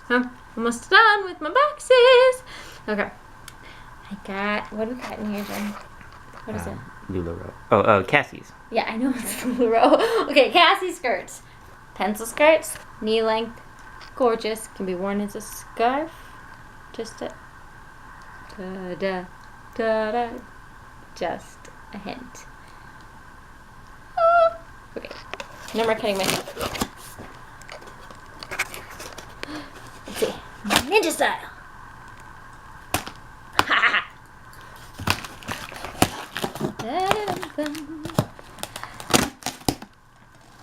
I'm almost done with my boxes. Okay. I got, what do we got in here, Jen? What is it? LuLaRoe. Oh, Cassie's. Yeah, I know it's LuLaRoe. Okay, Cassie skirts. Pencil skirts, knee length, gorgeous. Can be worn as a scarf. Just a da da da. Just a hint. Okay, no more cutting my hair. Let's see, ninja style.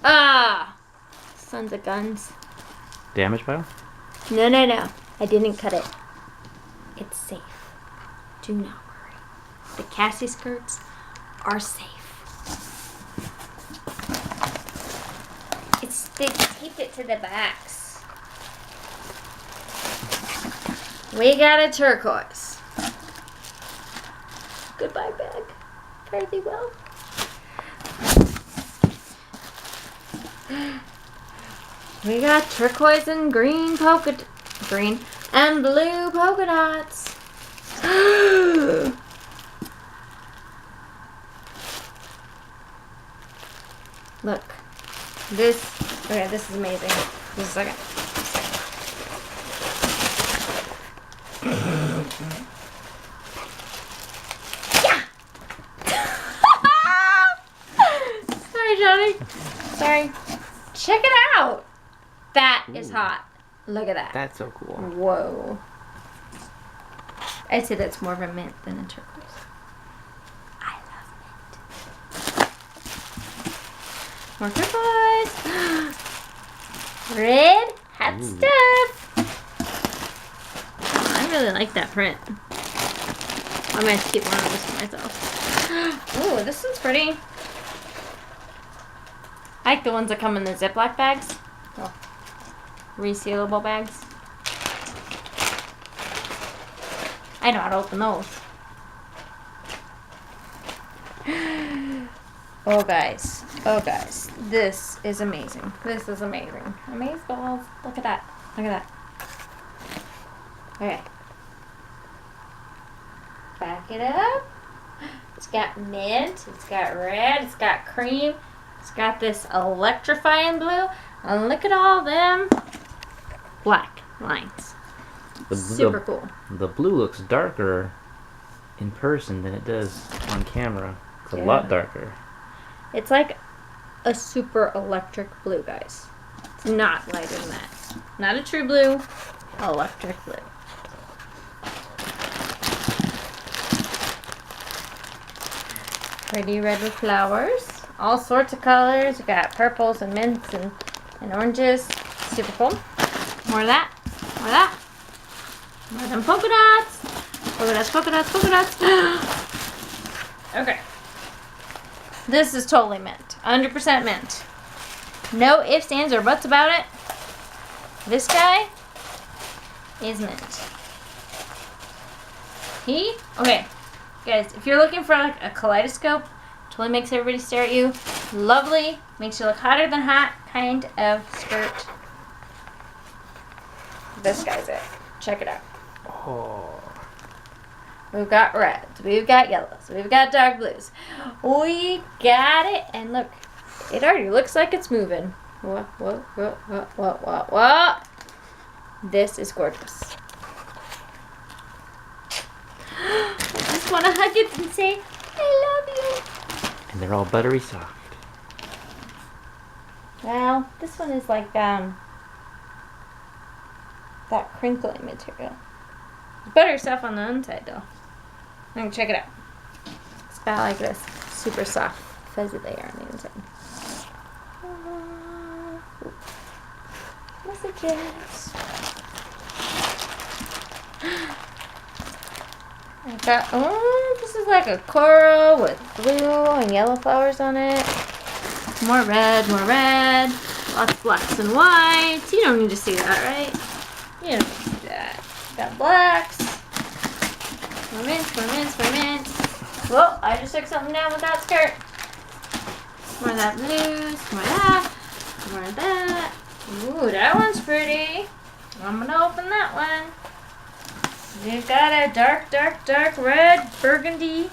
Ah, sons of guns. Damage pile? No, no, no. I didn't cut it. It's safe. Do not worry. The Cassie skirts are safe. They taped it to the backs. We got a turquoise. Goodbye, bag. Fare thee well. We got turquoise and green and blue polka dots. Look. Okay, this is amazing. Just a second. Yeah! Sorry, Johnny. Sorry. Check it out. That is hot. Look at that. That's so cool. Whoa. I'd say that's more of a mint than a turquoise. I love mint. More turquoise. Red. Hot stuff. I really like that print. I might have to keep one of this for myself. Ooh, this one's pretty. I like the ones that come in the Ziploc bags. Oh. Resealable bags. I know how to open those. Oh guys, this is amazing. This is amazing. Amazeballs. Look at that. Look at that. Okay. Back it up. It's got mint. It's got red. It's got cream. It's got this electrifying blue. And look at all them black lines. Super cool. The blue looks darker in person than it does on camera. It's a lot darker. It's like a super electric blue, guys. It's not lighter than that. Not a true blue, electric blue. Pretty red with flowers. All sorts of colors. We got purples and mints and oranges. Super cool. More of that. More of that. More of them polka dots. Polka dots, polka dots, polka dots. Okay. This is totally mint. 100% mint. No ifs, ands, or buts about it. This guy is mint. Okay. Guys, if you're looking for like a kaleidoscope, totally makes everybody stare at you. Lovely. Makes you look hotter than hot kind of skirt. This guy's it. Check it out. Oh. We've got reds. We've got yellows. We've got dark blues. We got it. And look, it already looks like it's moving. Whoa, whoa, whoa, whoa, whoa, whoa, whoa. This is gorgeous. I just want to hug it and say, I love you. And they're all buttery soft. Well, this one is like that crinkly material. Buttery stuff on the inside though. Check it out. It's got like this super soft fuzzy layer on the inside. Messages. I got, this is like a coral with blue and yellow flowers on it. More red, more red. Lots of blacks and whites. You don't need to see that, right? You don't need to see that. Got blacks. More mints, more mints, more mints. Whoa, I just took something down with that skirt. More of that blues, more of that, more of that. Ooh, that one's pretty. I'm gonna open that one. We've got a dark, dark, dark red burgundy.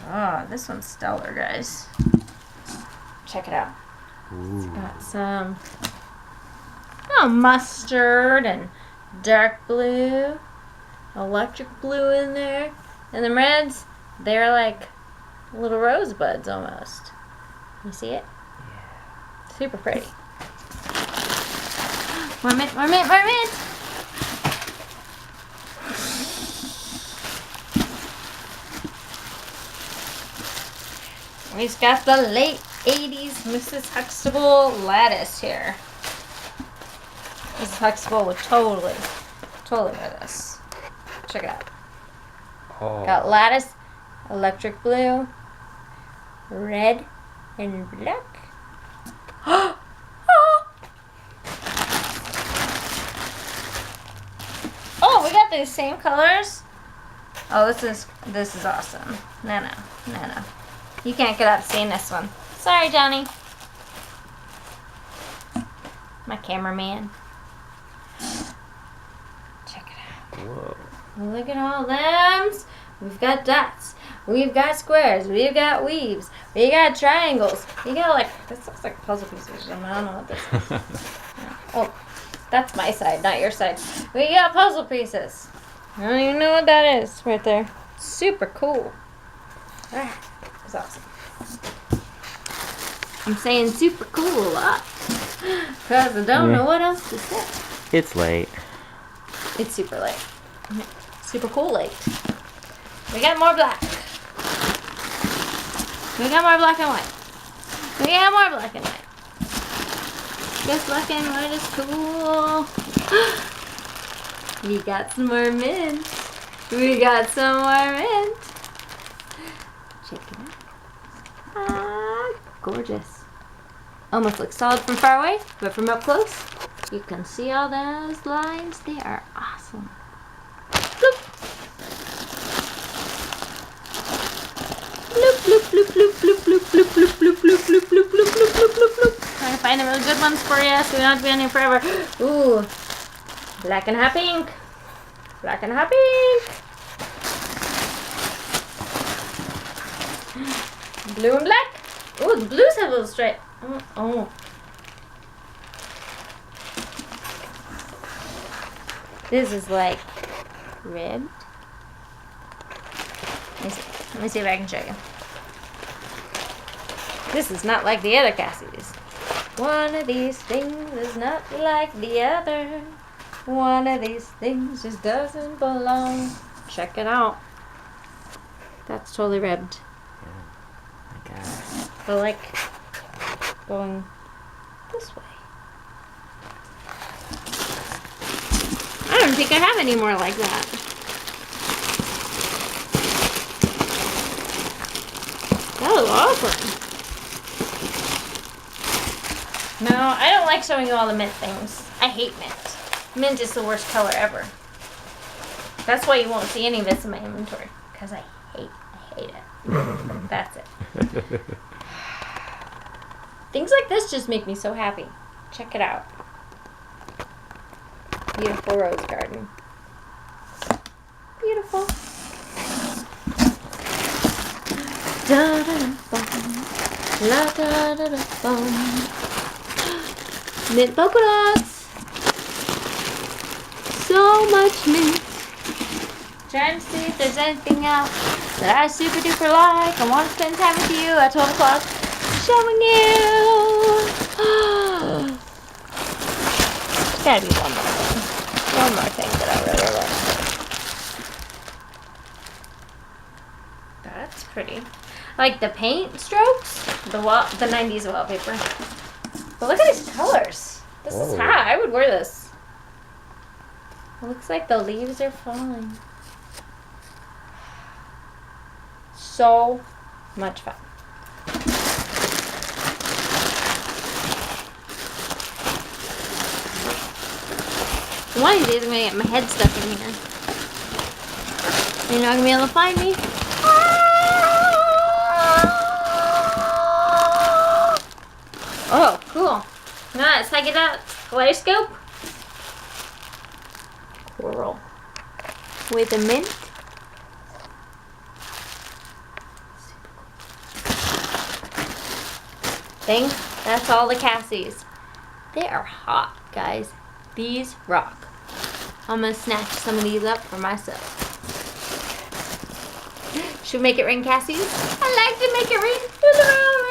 Oh, this one's stellar, guys. Check it out. It's got some mustard and dark blue, electric blue in there. And the reds, they're like little rosebuds almost. You see it? Yeah. Super pretty. More mint, more mint, more mint! We've got the late 80s Mrs. Huxtable lattice here. Mrs. Huxtable would totally wear this. Check it out. Oh. Got lattice, electric blue, red, and black. Oh, we got these same colors. Oh, this is awesome. No. You can't get up seeing this one. Sorry, Johnny. My cameraman. Check it out. Whoa. Look at all them. We've got dots. We've got squares. We've got weaves. We got triangles. You got like, this looks like puzzle pieces. I don't know what this is. Oh, that's my side, not your side. We got puzzle pieces. I don't even know what that is right there. Super cool. That's awesome. I'm saying super cool a lot because I don't know what else to say. It's late. It's super late. Super cool late. We got more black. We got more black and white. We got more black and white. Guess black and white is cool. We got some more mint. We got some more mint. Check it out. Ah, gorgeous. Almost looks solid from far away, but from up close, you can see all those lines. They are awesome. Bloop. Bloop, bloop, bloop, bloop, bloop, bloop, bloop, bloop, bloop, bloop, bloop, bloop, bloop, bloop, bloop, bloop, bloop. Trying to find the really good ones for you so we don't have to be on here forever. Ooh. Black and hot pink. Black and hot pink. Blue and black. Oh, the blues have a little stripe. Oh. This is like red. Let me see if I can show you. This is not like the other Cassies. One of these things is not like the other. One of these things just doesn't belong. Check it out. That's totally ribbed. Yeah. My God. But like going this way. I don't think I have any more like that. That was awesome. No, I don't like showing you all the mint things. I hate mint. Mint is the worst color ever. That's why you won't see any of this in my inventory. Because I hate it. That's it. Things like this just make me so happy. Check it out. Beautiful rose garden. Beautiful. Da da da bum. La da da da bum. Mint polka dots. So much mint. Trying to see if there's anything else that I super duper like. I want to spend time with you at 12 o'clock. Showing you. There's gotta be one more thing. One more thing that I really like. That's pretty. Like the paint strokes, the 90s wallpaper. But look at these colors. This is hot. I would wear this. It looks like the leaves are falling. So much fun. One of these days I'm gonna get my head stuck in here. You're not gonna be able to find me. Oh, cool. Now that psychedelic kaleidoscope. Coral. With a mint. Think that's all the Cassies. They are hot, guys. These rock. I'm gonna snatch some of these up for myself. Should we make it rain, Cassies? I like to make it rain. To the room.